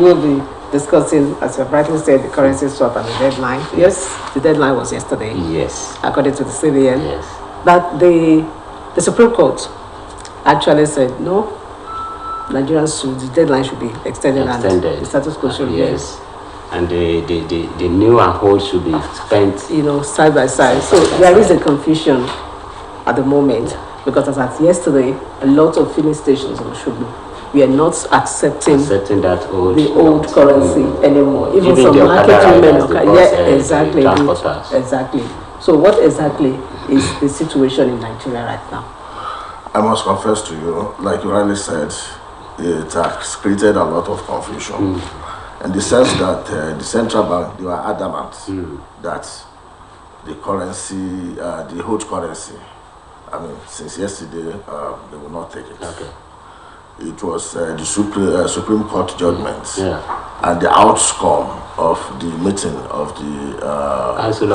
will be discussing, as you have rightly said, the currency swap and the deadline. Yes, the deadline was yesterday. Yes. According to the CBN. Yes. That the Supreme Court actually said no. Nigerians the deadline should be extended. And the status quo should be. Yes. And the new and old should be spent, side by side. So there is a confusion at the moment, because as at yesterday, a lot of filling stations we are not accepting that old currency anymore. Even some market women, exactly. So what exactly is the situation in Nigeria right now? I must confess to you, like you rightly said, it has created a lot of confusion. In the sense that the central bank, they were adamant that the currency, the old currency, since yesterday, they will not take it. Okay. It was the Supreme Court judgment and the outcome of the meeting of the Council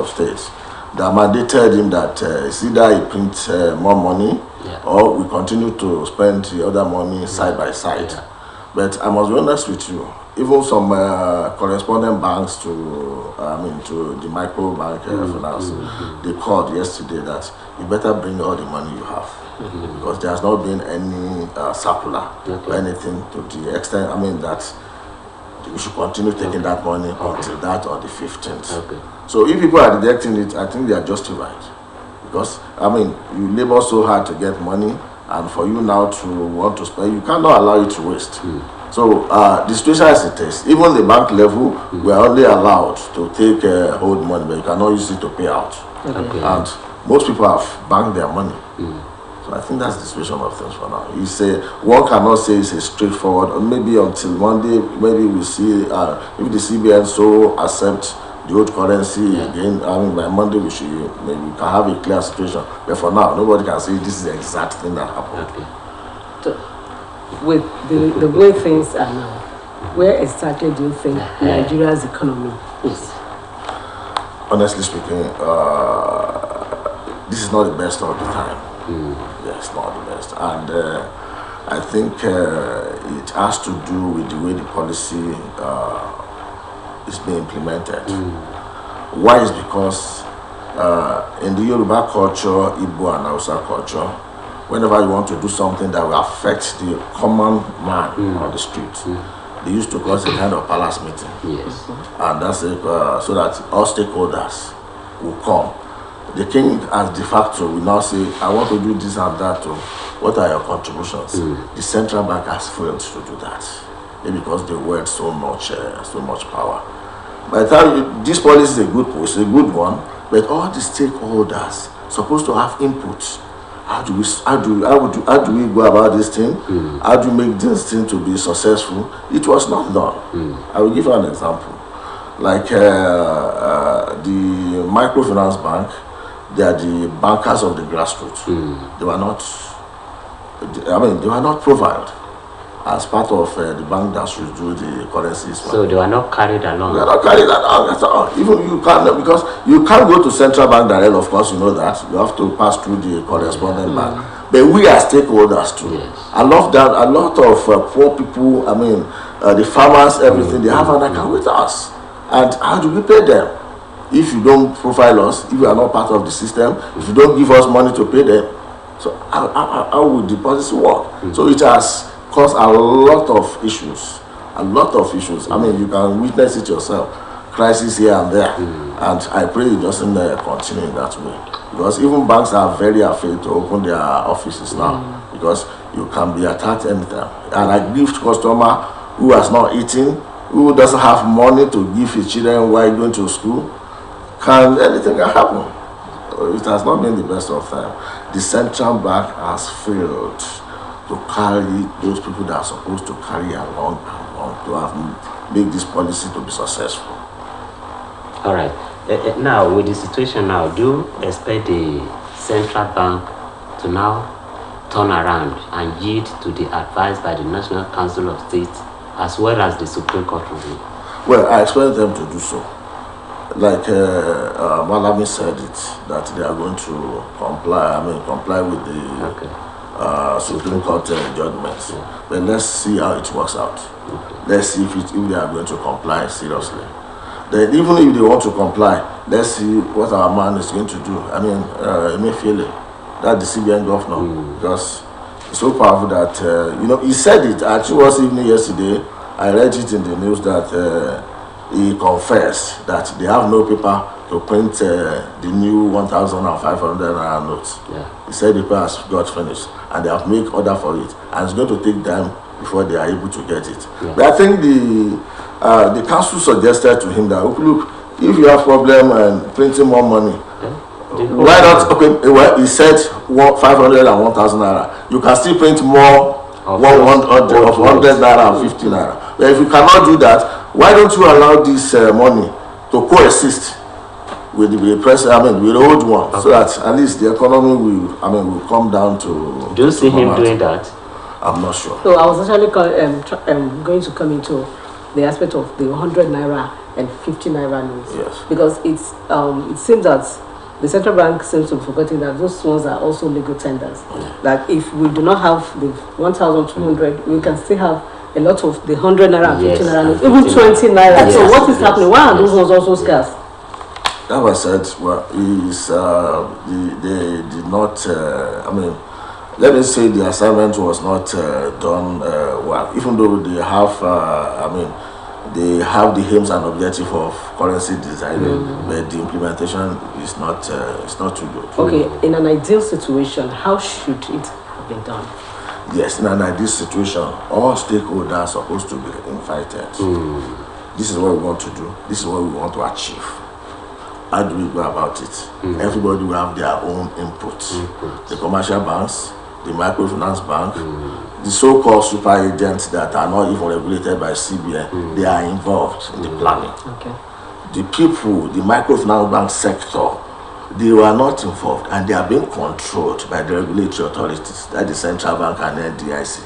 of State that mandated him that it's either he print more money or we continue to spend the other money side by side. But I must be honest with you, even some correspondent banks to the micro bank finance, they called yesterday that you better bring all the money you have, because there has not been any circular or anything to the extent, that we should continue taking that money until that or the 15th. So if people are rejecting it, I think they are justified, because you labor so hard to get money, and for you now to want to spend, you cannot allow it to waste. So the situation as it is, even the bank level, we are only allowed to take hold money, but you cannot use it to pay out. And most people have banked their money. So I think that's the situation of things for now. One cannot say it's a straightforward, or maybe until Monday, maybe we see if the CBN so accept the old currency again. By Monday we can have a clear situation. But for now, nobody can say this is the exact thing that happened. So, with the way things are now, where exactly do you think Nigeria's economy is? Honestly speaking, this is not the best of the time. Yes, not the best. And I think it has to do with the way the policy is being implemented. Why is because in the Yoruba culture, Igbo and Hausa culture, whenever you want to do something that will affect the common man on the street, they used to call it a kind of palace meeting. And that's it, so that all stakeholders will come. The king as de facto will now say, I want to do this and that too. What are your contributions? The central bank has failed to do that. Maybe because they wield so much power. By the time this policy is a good one, but all the stakeholders supposed to have input. How do we go about this thing? How do we make this thing to be successful? It was not done. I will give you an example. Like the microfinance bank, they are the bankers of the grassroots. They were not profiled as part of the bank that should do the currency swap. So they were not carried along. They are not carried along at all. Even you can't, because you can't go to central bank direct. Of course, you know that you have to pass through the correspondent bank. But we are stakeholders too. I love that. A lot of poor people, the farmers, everything, they have an account with us. And how do we pay them? If you don't profile us, if you are not part of the system, if you don't give us money to pay them, so how would the policy work? So it has caused a lot of issues. You can witness it yourself. Crisis here and there. And I pray it doesn't continue in that way. Because even banks are very afraid to open their offices now. Because you can be attacked anytime. And a gift customer who has not eaten, who doesn't have money to give his children while going to school, anything can happen. It has not been the best of time. The central bank has failed to carry those people that are supposed to carry along to make this policy to be successful. All right. Now, with the situation now, do you expect the central bank to now turn around and yield to the advice by the National Council of State as well as the Supreme Court review? Well, I expect them to do so. Like Malami said it, that they are going to comply with the Supreme Court judgments. But let's see how it works out. Let's see if they are going to comply seriously. Then even if they want to comply, let's see what our man is going to do. I mean, Emefiele, that the CBN governor, because it's so powerful that, he said it. Actually, was evening yesterday, I read it in the news that he confessed that they have no paper to print the new 1,500 notes. Yeah. He said the paper has got finished and they have made order for it, and it's going to take time before they are able to get it. Yeah. But I think the council suggested to him that, look, if you have problem and printing more money, why not? Okay, well, he said 500 and 1,000 naira. You can still print more 100 naira and 50 naira. But if you cannot do that, why don't you allow this money to coexist with the present, with the old one, so that at least the economy will come down to. Do you see him doing that? I'm not sure. So I was actually going to come into the aspect of the 100 naira and 50 naira notes. Yes. Because it seems that the central bank seems to be forgetting that those ones are also legal tenders. That if we do not have the 1,200, we can still have a lot of the 100 naira and 50 naira notes, even 20 naira. Yes, so what is happening? Why are those ones also scarce? That was said. Well, they did not. Let me say the assignment was not done well. Even though they have, they have the aims and objective of currency designing, but the implementation is not. It's not too good. Okay, in an ideal situation, how should it have been done? Yes, in an ideal situation, all stakeholders are supposed to be invited. This is what we want to do. This is what we want to achieve. How do we go about it? Everybody will have their own input. The commercial banks, the microfinance bank, the so-called super agents that are not even regulated by CBN, they are involved in the planning. Okay. The people, the microfinance bank sector, they were not involved, and they are being controlled by the regulatory authorities, that the central bank and NDIC.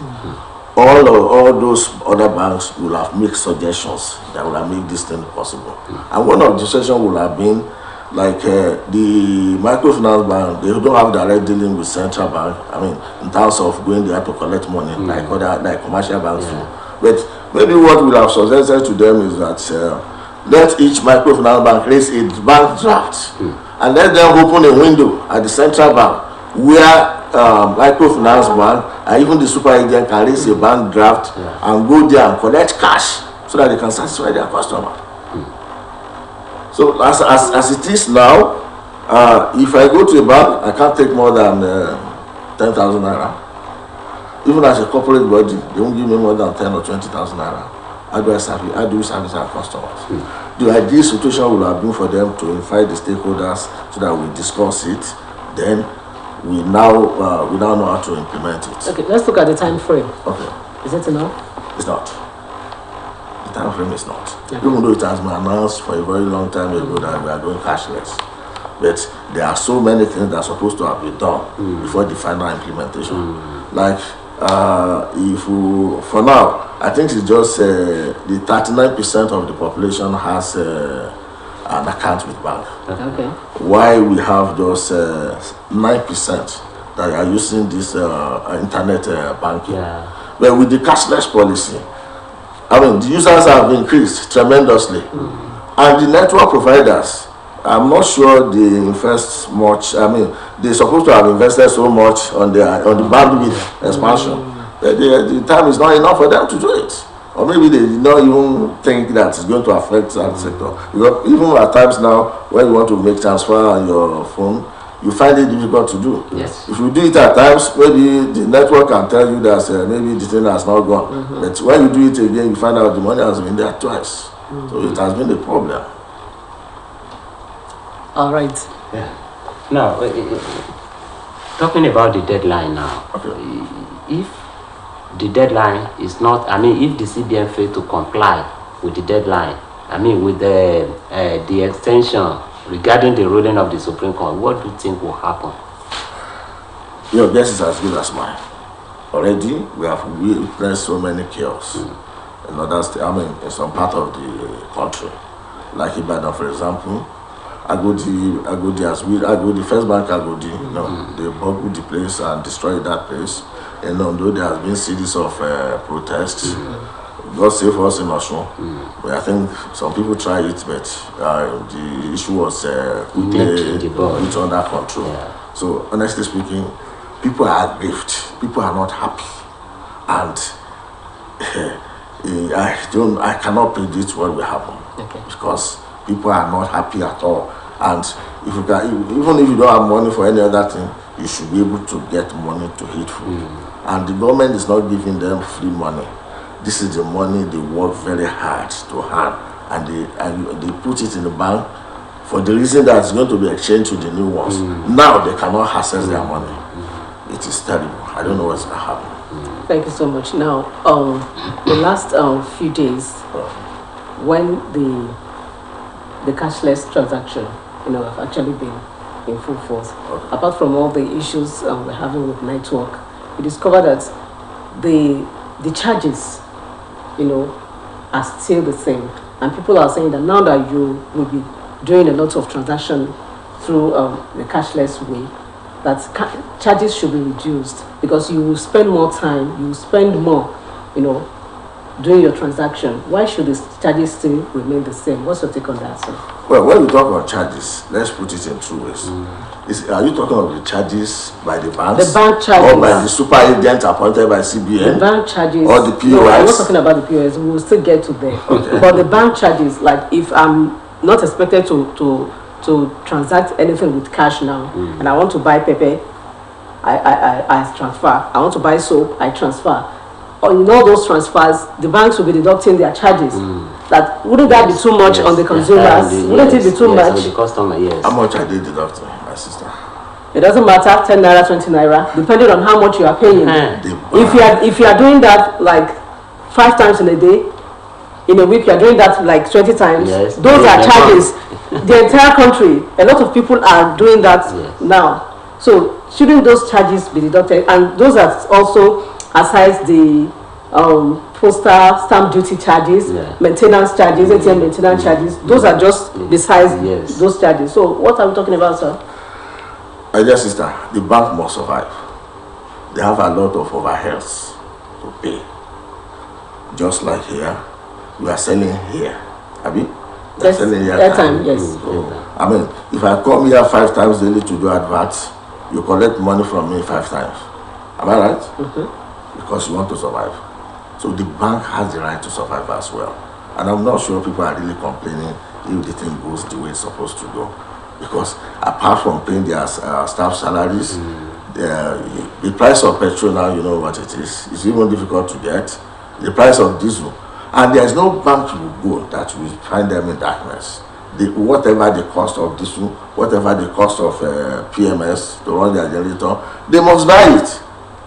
All those other banks will have made suggestions that will have made this thing possible. And one of the suggestions will have been like the microfinance bank, they don't have direct dealing with central bank. In terms of going there to collect money like commercial banks do. But maybe what we have suggested to them is that let each microfinance bank raise a bank draft and let them open a window at the central bank where microfinance bank and even the super agent can raise a bank draft and go there and collect cash so that they can satisfy their customer. So as it is now, if I go to a bank, I can't take more than 10,000 naira. Even as a corporate body, they won't give me more than 10 or 20,000 naira. How do we service our customers? The ideal situation would have been for them to invite the stakeholders so that we discuss it. Then we now know how to implement it. Okay, let's look at the time frame. Okay. Is it enough? It's not. The time frame is not. Even though it has been announced for a very long time ago that we are going cashless. But there are so many things that are supposed to have been done before the final implementation. Like, for now, I think it's just the 39% of the population has an account with bank. Okay. Why we have just 9% that are using this internet banking. But with the cashless policy, the users have increased tremendously. And the network providers, I'm not sure they invest much. They're supposed to have invested so much on the bandwidth expansion. The time is not enough for them to do it. Or maybe they did not even think that it's going to affect that sector. Because even at times now, when you want to make transfer on your phone, you find it difficult to do. Yes. If you do it at times, maybe the network can tell you that maybe the thing has not gone. But when you do it again, you find out the money has been there twice. So it has been a problem. All right. Yeah. Now, talking about the deadline now. Okay. If the deadline is not, if the CBN failed to comply with the deadline, with the extension regarding the ruling of the Supreme Court, what do you think will happen? Your guess is as good as mine. Already, we have witnessed so many chaos in other states, in some part of the country. Like Ibadan, for example, Agodi, First Bank Agodi, you know, they boggled the place and destroyed that place. And although there has been series of protests, God save us in Osun. But I think some people tried it, but the issue was quickly put under control. Yeah. So honestly speaking, people are aggrieved. People are not happy, and I cannot predict what will happen because people are not happy at all. And if you can, even if you don't have money for any other thing, you should be able to get money to eat food. And the government is not giving them free money. This is the money they work very hard to earn, and they put it in the bank for the reason that it's going to be exchanged to the new ones. Now they cannot access their money. It is terrible. I don't know what's going to happen. Thank you so much. Now, the last few days, when the cashless transaction, have actually been in full force. Apart from all the issues we're having with network, we discovered that the charges, are still the same. And people are saying that now that you will be doing a lot of transaction through the cashless way, that charges should be reduced because you will spend more time, you will spend more, doing your transaction. Why should the charges still remain the same? What's your take on that, sir? Well, when we talk about charges, let's put it in two ways. Are you talking about the charges by the banks? The bank charges. Or by the super agent appointed by CBN? The bank charges. Or the POS? No, I'm not talking about the POS. We will still get to there. Okay. But the bank charges, like if I'm not expected to transact anything with cash now, and I want to buy pepper, I transfer. I want to buy soap, I transfer. In all those transfers, the banks will be deducting their charges. That wouldn't that be too much on the consumers? Wouldn't it be too much? On the customer, yes. How much are they deducting, my sister? It doesn't matter, 10 naira, 20 naira, depending on how much you are paying. If you are doing that like 5 times in a day, in a week you are doing that like 20 times. Yes. Those are charges. The entire country, a lot of people are doing that now. So shouldn't those charges be deducted? And those are also aside the postal stamp duty charges, maintenance charges, ATM maintenance charges. Those are just besides those charges. So what are we talking about, sir? Dear sister, the bank must survive. They have a lot of overheads to pay. Just like here, we are selling here. Abi? Yes, airtime, yes. I mean, if I come here 5 times daily to do adverts, you collect money from me 5 times. Am I right? Because you want to survive. So the bank has the right to survive as well. And I'm not sure people are really complaining if the thing goes the way it's supposed to go. Because apart from paying their staff salaries, the price of petrol now, you know what it is. It's even difficult to get. The price of diesel. And there is no bank you will go that will find them in darkness. Whatever the cost of diesel, whatever the cost of PMS to run their generator, they must buy it.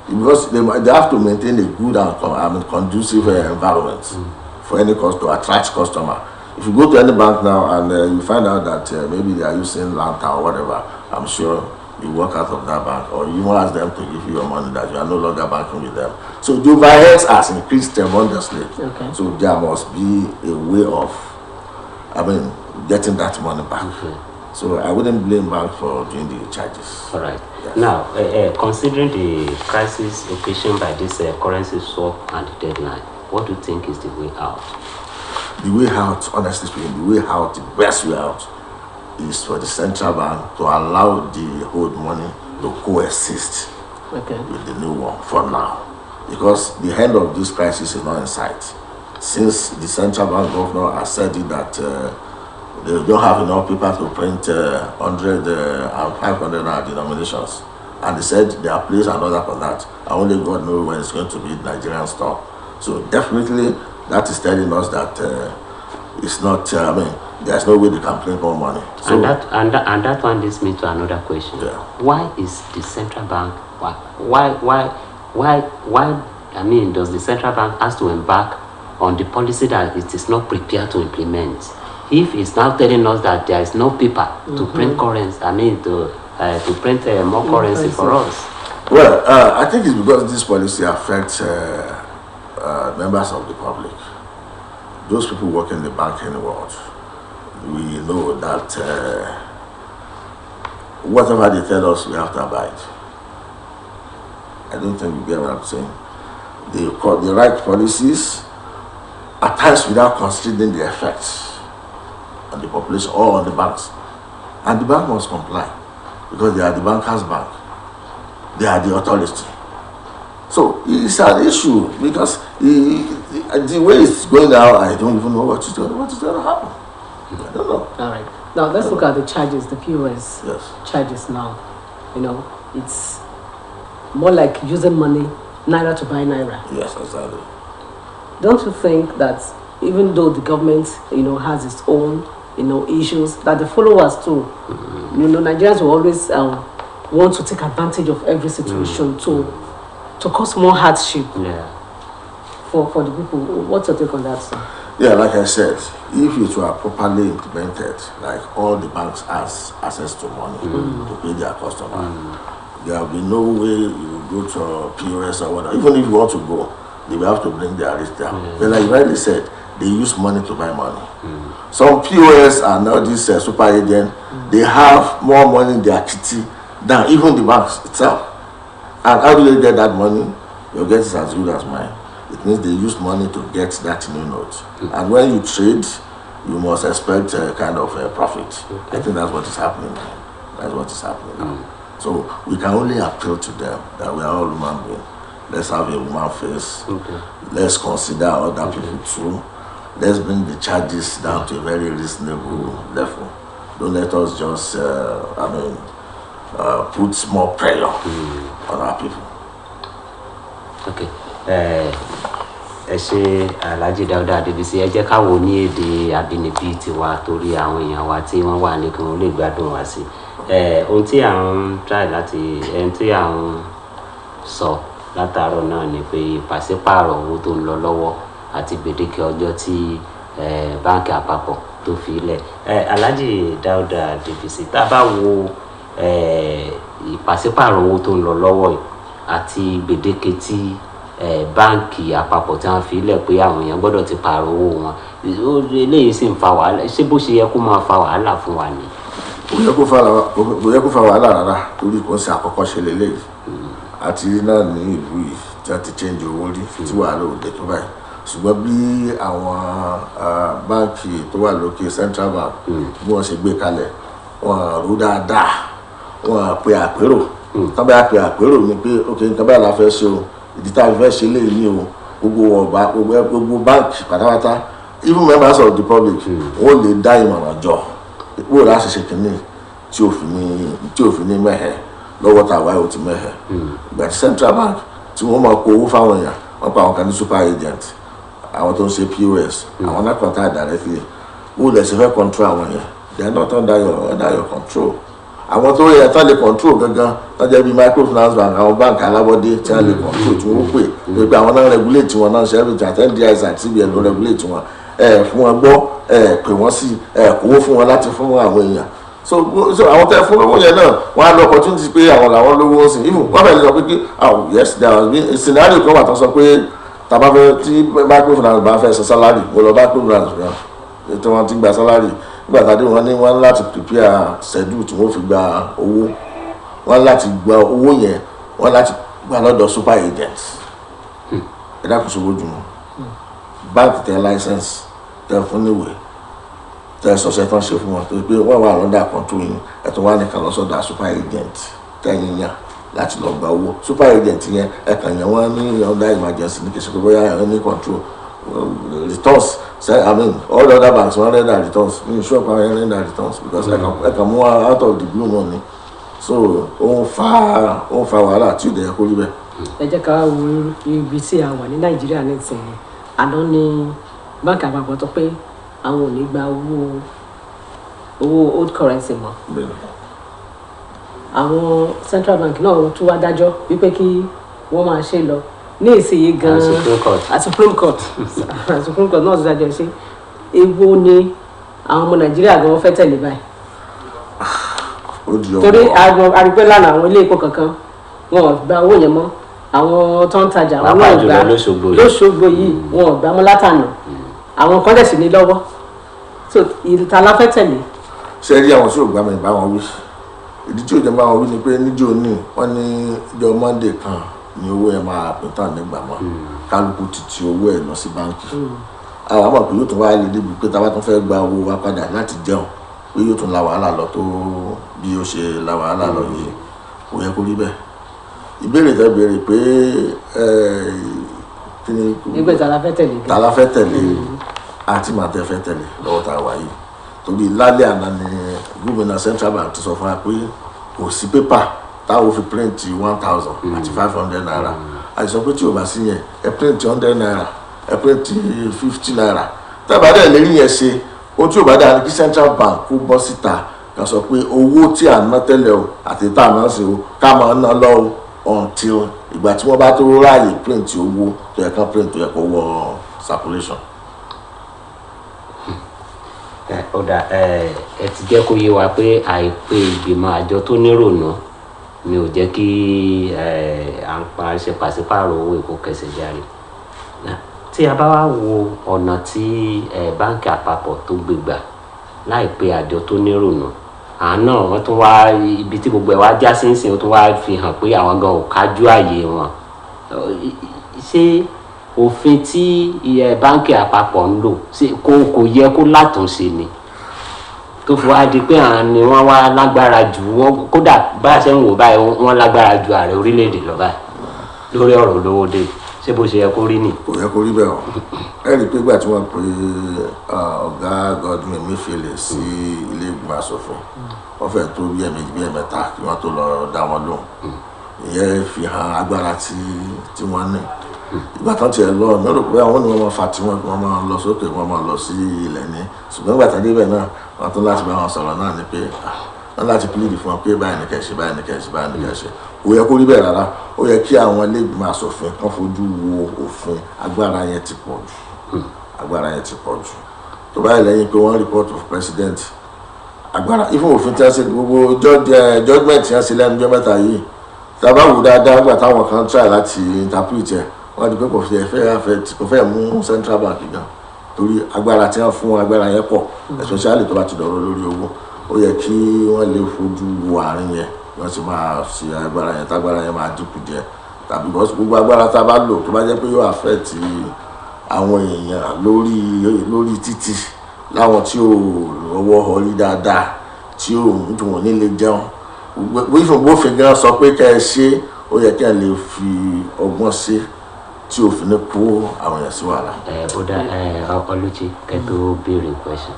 Because they have to maintain a good and conducive environment for any cost to attract customer. If you go to any bank now and you find out that maybe they are using Lanta or whatever, I'm sure you walk out of that bank, or you ask them to give you your money that you are no longer banking with them. So the overheads has increased tremendously. So there must be a way of, getting that money back. So I wouldn't blame bank for doing the charges. All right. Yes. Now, considering the crisis occasioned by this currency swap and the deadline, what do you think is the way out? The way out, honestly speaking, the best way out is for the central bank to allow the old money to coexist with the new one for now. Because the end of this crisis is not in sight. Since the central bank governor has said it that they don't have enough people to print 100 and 500 denominations. And they said they are placed an order for that. And only God knows when it's going to be Nigerian store. So definitely that is telling us that it's not, there's no way they can print more money. So, and that one leads me to another question. Why is the central bank, does the central bank has to embark on the policy that it is not prepared to implement? If it's now telling us that there is no paper to print currency, to print more currency for us. Well, I think it's because this policy affects members of the public. Those people working in the banking world, we know that whatever they tell us, we have to abide. I don't think you get what I'm saying. They call the right policies, at times without considering the effects on the population or on the banks. And the bank must comply because they are the banker's bank. They are the authority. So it's an issue because the way it's going now, I don't even know what is going to happen. I don't know. All right. Now let's look at the charges, the POS charges now. You know, it's more like using money, naira to buy naira. Yes, exactly. Don't you think that even though the government, you know, has its own, you know, issues, that the followers too, you know, Nigerians will always want to take advantage of every situation to cause more hardship for the people. What's your take on that, sir? Yeah, like I said, if it were properly implemented, like all the banks has access to money to pay their customers, there will be no way you go to POS or whatever. Even if you want to go, they will have to bring their risk down. But like you rightly said, they use money to buy money. Some POS are now this super agent, they have more money in their kitty than even the banks itself. And how do they get that money? Your guess is as good as mine. It means they use money to get that new note. And when you trade, you must expect a kind of a profit. I think that's what is happening now. That's what is happening now. So we can only appeal to them that we are all human beings. Let's have a human face. Let's consider other people too. Let's bring the charges down to a very reasonable level. Don't let us just, put small pressure on our people. Okay. Ẹ ṣé Alhaji Dauda Adebisi, ẹ jẹ́ ká wò ní èdè àbínibí tiwa torí àwọn èèyàn wa tí wọ́n wà ní kí wọ́n lè gbádùn wá sí. Ohun tí à ń try láti ẹni tí à ń sọ látàárọ̀ náà ni pé ìpàsípààrọ̀ owó tó ń lọ lọ́wọ́ àti gbèdéke ọjọ́ tí báńkì àpapọ̀ tó fi lẹ̀. Alhaji Dauda Adebisi, tá a bá wo ìpàsípààrọ̀ owó tó ń lọ lọ́wọ́ àti gbèdéke tí báńkì àpapọ̀ tí wọ́n fi lẹ̀ pé àwọn èèyàn gbọ́dọ̀ ti pààrọ̀ owó wọn, eléyìí sì ń fa wàhálà. Ṣé bó ṣe yẹ kó máa fa wàhálà fún wa ni? Kò yẹ kó fa wàhálà rárá torí kò ń ṣe àkọ́kọ́ ṣe lélẹ́yìí. Àti náà ní ìlú yìí tí wọ́n ti change owó rí tí wàhálà ò dé tó báyìí. Ṣùgbọ́n bí àwọn báńkì tó wà lókè Central Bank bí wọ́n ṣe gbé kalẹ̀, wọ́n rú dáadáa, wọ́n pe àpérò. Tán bá pe àpérò ni pé ok nǹkan báyìí la fẹ́ ṣe o, ìdí tá a fẹ́ ṣe lè ní o, gbogbo báńkì pátápátá, even members of the public wọ́n lè dá ìmọ̀ràn jọ wọ́n láti ṣe kìíní tí òfin ní mẹ́hẹ̀ lọ́wọ́ tàwa ò ti mẹ́hẹ̀. Ìgbà tí Central Bank tí wọ́n máa kó owó fáwọn èèyàn, wọ́n pa àwọn kan ní super agent, àwọn tó ń ṣe POS, àwọn náà contact directly. Wọ́n lè ṣe fẹ́ control àwọn èèyàn, they are not under your control. Àwọn tó yẹ tán lè control gangan tán jẹ́ bí microfinance bank, àwọn báńkì alábọ́dé tí wọ́n lè control tí wọ́n pè pé àwọn náà regulate wọn náà ṣe everything àti NDIS àti CBN ló regulate wọn. Fún wọn gbọ́, pè wọ́n sí, kówó fún wọn láti fún àwọn èèyàn. So àwọn tẹ́ fún owó yẹn náà wọ́n á lọ opportunity pé àwọn làwọn lówó sí. Even wọ́n fẹ́ sọ pé kí yes there has been a scenario kan wà tán sọ pé tàbá fẹ́ tí microfinance bá fẹ́ san salary, mo lọ microfinance rẹ̀ tí wọ́n ti gba salary. Nígbà tàbí wọ́n ní wọ́n láti prepare schedule tí wọ́n fi gba owó, wọ́n láti gba owó yẹn, wọ́n láti gba lọ́dọ̀ super agents. Ẹ̀dá kò sówó jù wọn. Báńkì tẹ license tẹ fún níwèé tẹ sọ̀sẹ̀ tán ṣe fún wọn tó pé wọ́n wà lọ́dà control yín, ẹ̀tọ́ wà nìkan lọ sọ́dọ̀ super agent tẹ̀yìn yàn láti lọ gba owó. Super agent yẹn ẹ̀kan yẹn wọ́n ní under emergency ní kìí ṣe pé bóyá ẹ̀ ní control returns. All the other banks want render returns. You sure can render returns because I can move out of the blue money. So ó ń fa wàhálà tí ó dẹ̀ kó rí bẹ́ẹ̀. Ẹ jẹ́ ká wo ibi tí a wà ní Nàìjíríà nísìnyí. Àná ni báńkì àpapọ̀ tó pé àwọn ò ní gba owó old currency mọ́. Àwọn Central Bank náà tún wá dájọ́ wípé kí wọ́n máa ṣe lọ ní ìsinyìí gan Supreme Court náà ti dájọ́ ṣe. Èwo ni àwọn ọmọ Nàìjíríà gan wọ́n fẹ́ tẹ̀lé báyìí? Torí àrípẹ́ lánàá àwọn ilé epo kankan wọn ò gba owó yẹn mọ́, àwọn tó ń tajà wọn náà gbà lóṣogbo yìí wọn ò gbà mọ́ látànà, àwọn kan dẹ̀ sì ní lọ́wọ́. So ìta la fẹ́ tẹ̀lé. Ṣé rí àwọn tí ò gbà mí bá wọn wí? ìdí tí òjò máa wí ni pé níjó ní wọ́n ní ìjọ Monday kan ni owó ẹ̀ máa pín tán nígbà mọ́ kálukú títí owó ẹ̀ lọ sí báńkì àwọn àmọ̀ pé yóò tún wá lè débi pé táwa tún fẹ́ gba owó wa padà láti jẹun pé yóò tún la wàhálà lọ tó bí ó ṣe la wàhálà lọ yìí kò yẹ kó rí bẹ́ẹ̀ ìbéèrè tẹ́ béèrè pé kí ni nígbà tí tala fẹ́ tẹ̀lé àti màá tẹ́ fẹ́ tẹ̀lé lọ́wọ́ tá a wà yìí torí lálẹ́ àná ni gómìnà Central Bank ti sọ fún wa pé kò sí pépà táwọn fi print 1,000 àti 500 naira àti sọ pé tí o bá sí yẹn ẹ print 100 naira ẹ print 50 naira tábà dẹ̀ lérí yẹn ṣe ohun tí o bá dáa ní kí Central Bank kó bọ́ síta ká sọ pé owó tí à ń ná tẹ́lẹ̀ o àti tá à ń ná sí o ká máa ná lọ until ìgbà tí wọ́n bá tó ráàyè print owó tó yẹ ká print tó yẹ kó wọ circulation. Ọ̀dà ẹ ti jẹ́ kó yé wa pé àìpé ìgbìmọ̀ àjọ tó nírònú mi ò jẹ́ kí à ń paṣẹ pàṣípààrọ̀ owó èkó kẹsẹ̀ járe. Tí a bá wá wo ọ̀nà tí báńkì àpapọ̀ tó gbé gbà láìpé àjọ tó nírònú àná wọ́n tún wá ibi tí gbogbo ẹ̀ wá já sínsìn ó tún wá fi hàn pé àwọn gan ò kájú àyè wọn. Ṣé òfin tí báńkì àpapọ̀ ń lò kò yẹ kó látúnṣe ni tó fi wá di pé àwọn ni wọ́n wá lágbára jù wọ́n kódà bá a ṣe ń wò báyìí wọ́n lágbára ju ààrẹ orílẹ̀-èdè lọ báyìí lórí ọ̀rọ̀ olówó dé ṣé bó ṣe yẹ kó rí nì. kò yẹ kó rí bẹ́ẹ̀ o ẹ rí i pé ìgbà tí wọ́n pe ọ̀gá Godwin Emefiele sí ilé ìgbìmọ̀ asòfin wọ́n fẹ́ tó bí ẹ̀mejì bí ẹ̀mẹ́ta kí wọ́n tó lọ dá wọn lóhùn ìyẹn fi hàn agbára tí wọ́n ní ìgbà kan tiẹ̀ lọ mi ò rò pé àwọn ni wọ́n máa fa tí wọ́n máa lọ sókè wọ́n máa lọ sí ilẹ̀ ní ṣùgbọ́n ìgbà tàbí ibẹ̀ náà wọ́n tún láti bá wọn sọ̀rọ̀ náà ni pé wọ́n láti pílíìdì fún wọn pé báyìí ní kẹ̀ṣẹ̀ báyìí ní kẹ̀ṣẹ̀ báyìí ní kẹ̀ṣẹ̀ kò yẹ kó rí bẹ́ẹ̀ rárá ó yẹ kí àwọn ilé ìgbìmọ̀ asòfin kan fojú wo òfin agbára yẹn ti pọ̀ jù agbára yẹn ti pọ̀ jù tó báyìí lẹ́yìn pé wọ́n report of president agbára ifun òfin tí wọ́n ṣe gbogbo judgement tí wọ́n ṣe lẹ́nu ọjọ́ mẹ́ta yìí tàbá wù dáadáa gbà táwọn kan try láti interpret ẹ̀ wọ́n di pé kò fẹ́ mú Central Bank gan torí agbára tí wọ́n fún agbára yẹn pọ̀ especially tó bá ti dọ̀rọ̀ lórí owó ó yẹ kí wọ́n lè fojú wo àárín yẹn wọ́n sì máa ṣe agbára yẹn tágbára yẹn máa dínkù díẹ̀ tàbí gbogbo agbára tá a bá lò tó bá jẹ́ pé yóò affect àwọn èèyàn lórí títì láwọn tí ò rọwọ́ họrí dáadáa tí ò ń dùn wọ́n nílé jẹun bófin gan sọ pé kẹ́ ẹ ṣe ó yẹ kí ẹ lè fi ọgbọ́n ṣe tí òfin ní kó àwọn èèyàn sí wàhálà. bódà Ọlúchi kẹtó béèrè question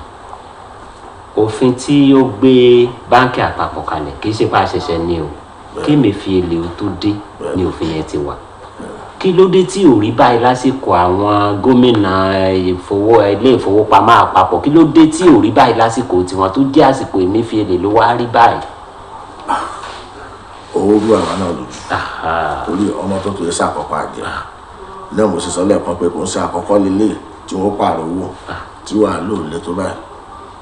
òfin tí ó gbé báńkì àpapọ̀ kalẹ̀ kì í ṣe pa àṣẹṣẹ ní o kí Emefiele tó dé ní òfin yẹn ti wà kí ló dé tí ò rí báyìí lásìkò àwọn gómìnà ilé ìfowópamọ́ àpapọ̀ kí ló dé tí ò rí báyìí lásìkò tiwọn tó jẹ́ àsìkò Emefiele ló wá rí báyìí. owó rú àwa náà lójú torí ọmọ tó tó yẹ sàkọ́kọ́ àjẹ náà mo sì sọ lẹ́ẹ̀kan pé kò ń ṣe àkọ́kọ́ lélẹ̀ tí wọ́n pààrọ̀ owó tí wàá lò lé tó báyìí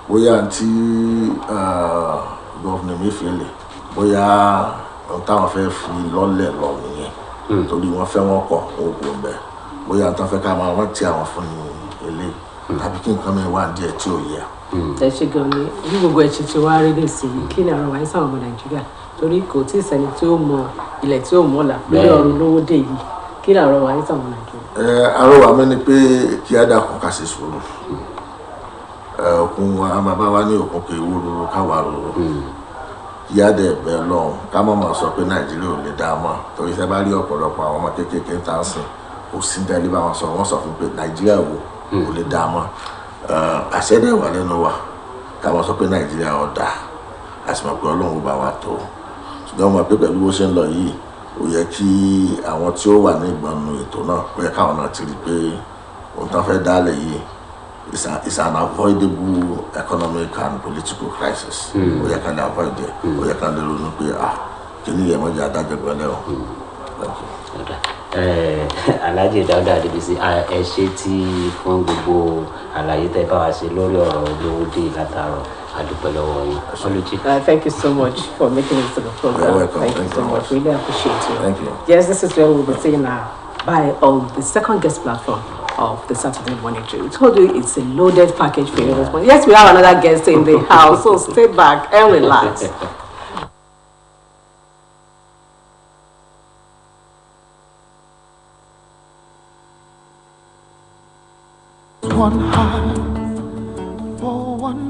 bóyá tí gọ́ọ̀nà Emefiele bóyá táwọn fẹ́ fi lọ́lẹ̀ lọ nìyẹn torí wọ́n fẹ́ wọ́n kọ̀ owó kò ń bẹ̀ bóyá táwọn fẹ́ ká máa rántí àwọn fún ní ilé tàbí kí nǹkan mẹ́rin wà díẹ̀ tí ò yẹ. ẹ ṣe gan ni bí gbogbo ẹ̀ ṣe wá rí nísìnyí kí ni àwọn wáyé sáwọn ọmọ Nàìjíríà torí kò tí ì sẹ́ni tí ó mọ ilẹ̀ tí ó mọ̀ là lórí ọ̀run lówó dé yìí kí ni àwọn wáyé sáwọn Nàìjíríà. àrọwà mi ni pé kí á dàkún ká ṣe sùúrù òkun wa bàbá wa ní òkun kì í wúro káwa rorò kí á dẹ̀ bẹ́ẹ̀ lọ́hùn ká má máa sọ pé Nàìjíríà ò lè dá a mọ́ torí sẹ́ bá rí ọ̀pọ̀lọpọ̀ àwọn ọmọ kéékèèké ń tàn sìn kò sí dẹ́lí bá wọn sọ wọ́n sọ fún pé Nàìjíríà ò lè dá a mọ́ àṣẹ dẹ̀ wà lẹ́nu wa ká máa sọ pé Nàìjíríà ò dáa àti mọ̀ pé Ọlọ́run bá wa tó ṣùgbọ́n mo pé pẹ̀lú bó ṣe ń lọ yìí ó yẹ kí àwọn tí ó wà ní ìgbọ̀nù ètò náà ó yẹ káwọn náà ti rí i pé ohun tó fẹ́ dálẹ̀ yìí is an avoidable economic and political crisis ó yẹ ká lè avoid ẹ̀ ó yẹ ká lè ronú pé kí ni ìyẹn mọ́jà adájọ́ gbọ́lẹ̀ o. Alhaji Dauda Adebisi ẹ ṣé tí fún gbogbo àlàyé tẹ́ bá wa ṣe lórí ọ̀rọ̀ olówó dé látàárọ̀ àdúpẹ́ lọ́wọ́ yín. Ọlúchi. Thank you so much for making it to the program. You're welcome. Thank you so much. Really appreciate you. Thank you. Yes, this is where we'll be seeing by on the second guest platform of the Saturday morning show. We told you it's a loaded package for you this morning. Yes, we have another guest in the house, so stay back and relax. one heart for one